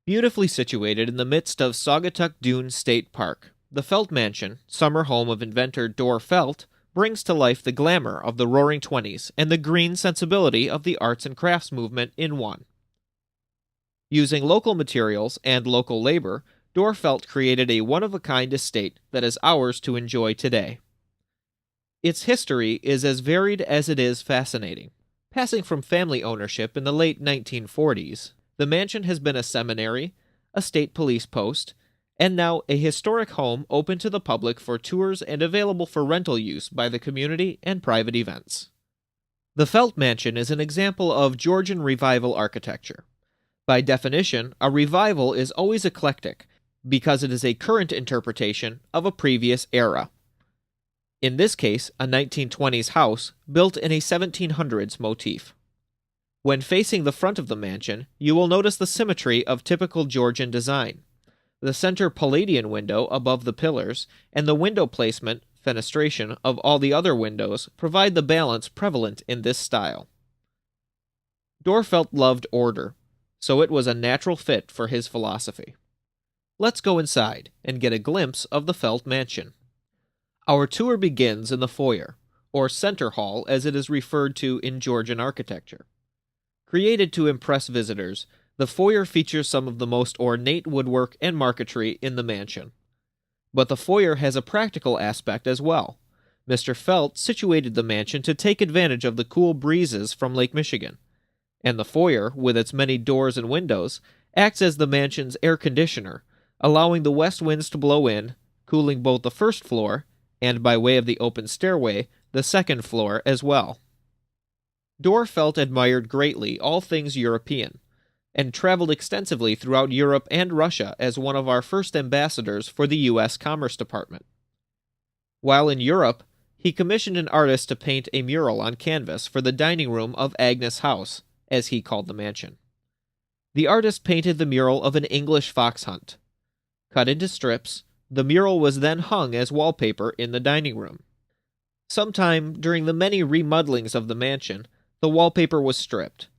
Beautifully situated in the midst of Saugatuk Dune State Park, the Felt Mansion, summer home of inventor Dor Felt, brings to life the glamour of the Roaring Twenties and the green sensibility of the arts and crafts movement in one. Using local materials and local labor, Dor Felt created a one-of-a-kind estate that is ours to enjoy today. Its history is as varied as it is fascinating. Passing from family ownership in the late 1940s, the mansion has been a seminary, a state police post, and now a historic home open to the public for tours and available for rental use by the community and private events. The Felt Mansion is an example of Georgian revival architecture. By definition, a revival is always eclectic because it is a current interpretation of a previous era. In this case, a 1920s house built in a 1700s motif. When facing the front of the mansion, you will notice the symmetry of typical Georgian design. The center Palladian window above the pillars and the window placement, fenestration, of all the other windows provide the balance prevalent in this style. Dor Felt loved order, so it was a natural fit for his philosophy. Let's go inside and get a glimpse of the Felt Mansion. Our tour begins in the foyer, or center hall as it is referred to in Georgian architecture. Created to impress visitors, the foyer features some of the most ornate woodwork and marquetry in the mansion. But the foyer has a practical aspect as well. Mr. Felt situated the mansion to take advantage of the cool breezes from Lake Michigan, and the foyer, with its many doors and windows, acts as the mansion's air conditioner, allowing the west winds to blow in, cooling both the first floor and, by way of the open stairway, the second floor as well. Dor Felt admired greatly all things European, and traveled extensively throughout Europe and Russia as one of our first ambassadors for the U.S. Commerce Department. While in Europe, he commissioned an artist to paint a mural on canvas for the dining room of Agnes House, as he called the mansion. The artist painted the mural of an English fox hunt. Cut into strips, the mural was then hung as wallpaper in the dining room. Sometime during the many remodelings of the mansion, the wallpaper was stripped.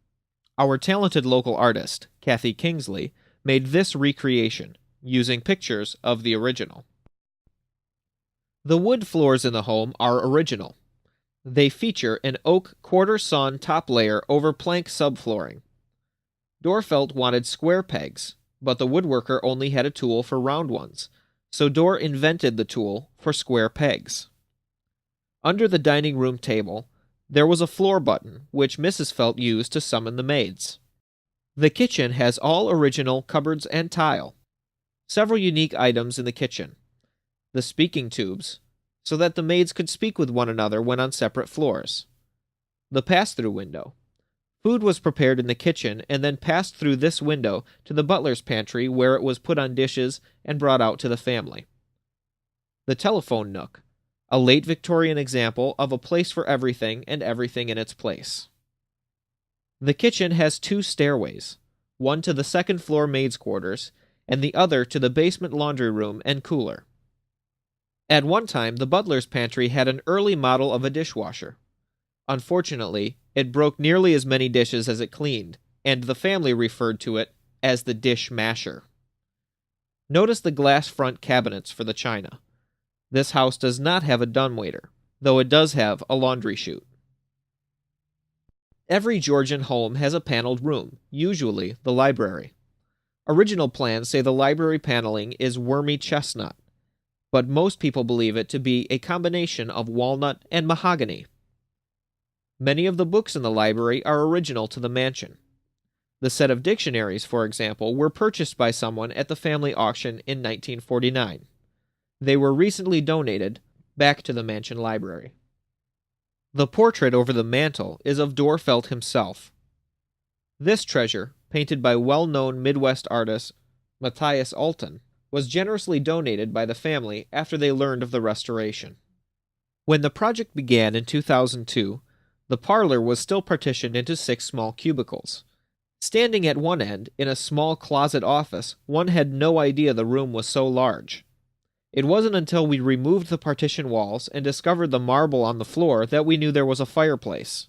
Our talented local artist, Kathy Kingsley, made this recreation, using pictures of the original. The wood floors in the home are original. They feature an oak quarter-sawn top layer over plank subflooring. Dor Felt wanted square pegs, but the woodworker only had a tool for round ones, so Dor invented the tool for square pegs. Under the dining room table, there was a floor button, which Mrs. Felt used to summon the maids. The kitchen has all original cupboards and tile. Several unique items in the kitchen. The speaking tubes, so that the maids could speak with one another when on separate floors. The pass-through window. Food was prepared in the kitchen and then passed through this window to the butler's pantry where it was put on dishes and brought out to the family. The telephone nook. A late Victorian example of a place for everything and everything in its place. The kitchen has two stairways, one to the second-floor maids' quarters, and the other to the basement laundry room and cooler. At one time, the butler's pantry had an early model of a dishwasher. Unfortunately, it broke nearly as many dishes as it cleaned, and the family referred to it as the dish masher. Notice the glass front cabinets for the china. This house does not have a dumbwaiter, though it does have a laundry chute. Every Georgian home has a paneled room, usually the library. Original plans say the library paneling is wormy chestnut, but most people believe it to be a combination of walnut and mahogany. Many of the books in the library are original to the mansion. The set of dictionaries, for example, were purchased by someone at the family auction in 1949. They were recently donated back to the mansion library. The portrait over the mantel is of Dor Felt himself. This treasure, painted by well-known Midwest artist Matthias Alton, was generously donated by the family after they learned of the restoration. When the project began in 2002, the parlor was still partitioned into 6 small cubicles. Standing at one end, in a small closet office, one had no idea the room was so large. It wasn't until we removed the partition walls and discovered the marble on the floor that we knew there was a fireplace.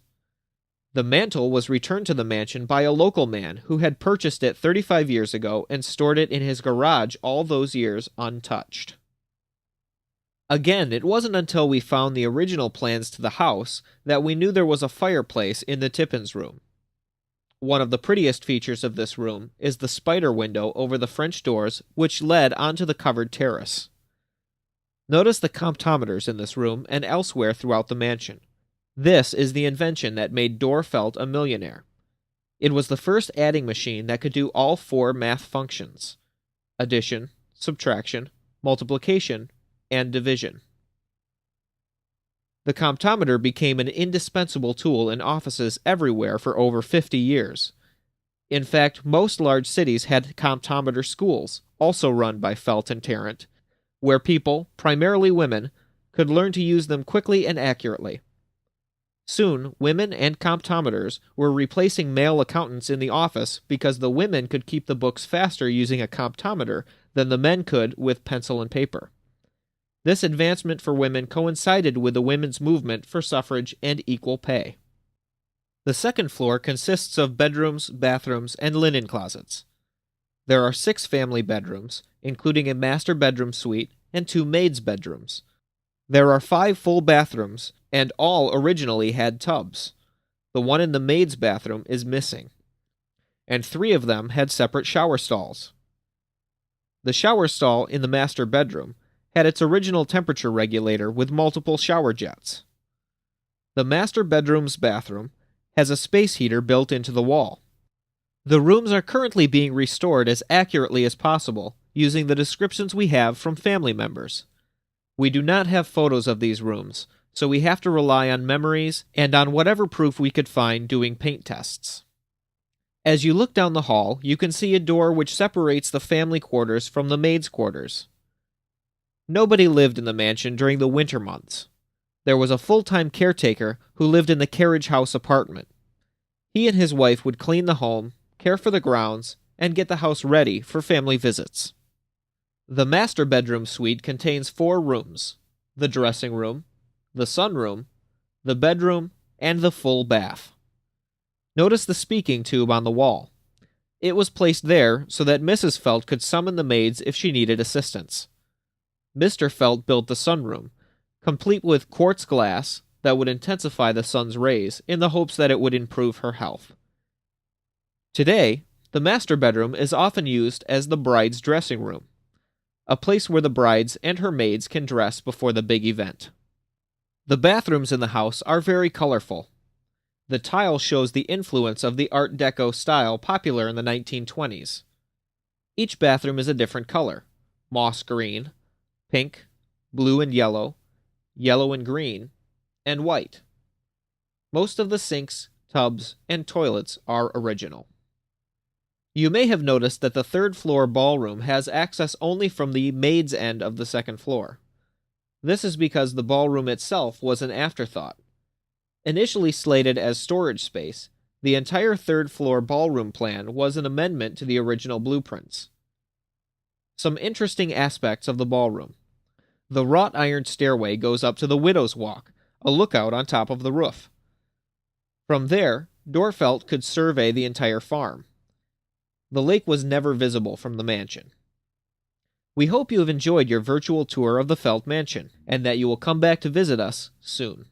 The mantle was returned to the mansion by a local man who had purchased it 35 years ago and stored it in his garage all those years untouched. Again, it wasn't until we found the original plans to the house that we knew there was a fireplace in the Tippins room. One of the prettiest features of this room is the spider window over the French doors which led onto the covered terrace. Notice the comptometers in this room and elsewhere throughout the mansion. This is the invention that made Dor Felt a millionaire. It was the first adding machine that could do all 4 math functions: addition, subtraction, multiplication, and division. The comptometer became an indispensable tool in offices everywhere for over 50 years. In fact, most large cities had comptometer schools, also run by Felt and Tarrant, where people, primarily women, could learn to use them quickly and accurately. Soon, women and comptometers were replacing male accountants in the office because the women could keep the books faster using a comptometer than the men could with pencil and paper. This advancement for women coincided with the women's movement for suffrage and equal pay. The second floor consists of bedrooms, bathrooms, and linen closets. There are 6 family bedrooms, including a master bedroom suite and 2 maids' bedrooms. There are 5 full bathrooms, and all originally had tubs. The one in the maid's bathroom is missing. And 3 of them had separate shower stalls. The shower stall in the master bedroom had its original temperature regulator with multiple shower jets. The master bedroom's bathroom has a space heater built into the wall. The rooms are currently being restored as accurately as possible using the descriptions we have from family members. We do not have photos of these rooms, so we have to rely on memories and on whatever proof we could find doing paint tests. As you look down the hall, you can see a door which separates the family quarters from the maids' quarters. Nobody lived in the mansion during the winter months. There was a full-time caretaker who lived in the carriage house apartment. He and his wife would clean the home, care for the grounds, and get the house ready for family visits. The master bedroom suite contains 4 rooms: the dressing room, the sunroom, the bedroom, and the full bath. Notice the speaking tube on the wall. It was placed there so that Mrs. Felt could summon the maids if she needed assistance. Mr. Felt built the sunroom, complete with quartz glass that would intensify the sun's rays in the hopes that it would improve her health. Today, the master bedroom is often used as the bride's dressing room, a place where the brides and her maids can dress before the big event. The bathrooms in the house are very colorful. The tile shows the influence of the Art Deco style popular in the 1920s. Each bathroom is a different color: moss green, pink, blue and yellow and green, and white. Most of the sinks, tubs, and toilets are original. You may have noticed that the 3rd floor ballroom has access only from the maid's end of the 2nd floor. This is because the ballroom itself was an afterthought. Initially slated as storage space, the entire 3rd floor ballroom plan was an amendment to the original blueprints. Some interesting aspects of the ballroom. The wrought iron stairway goes up to the Widow's Walk, a lookout on top of the roof. From there, Dor Felt could survey the entire farm. The lake was never visible from the mansion. We hope you have enjoyed your virtual tour of the Felt Mansion, and that you will come back to visit us soon.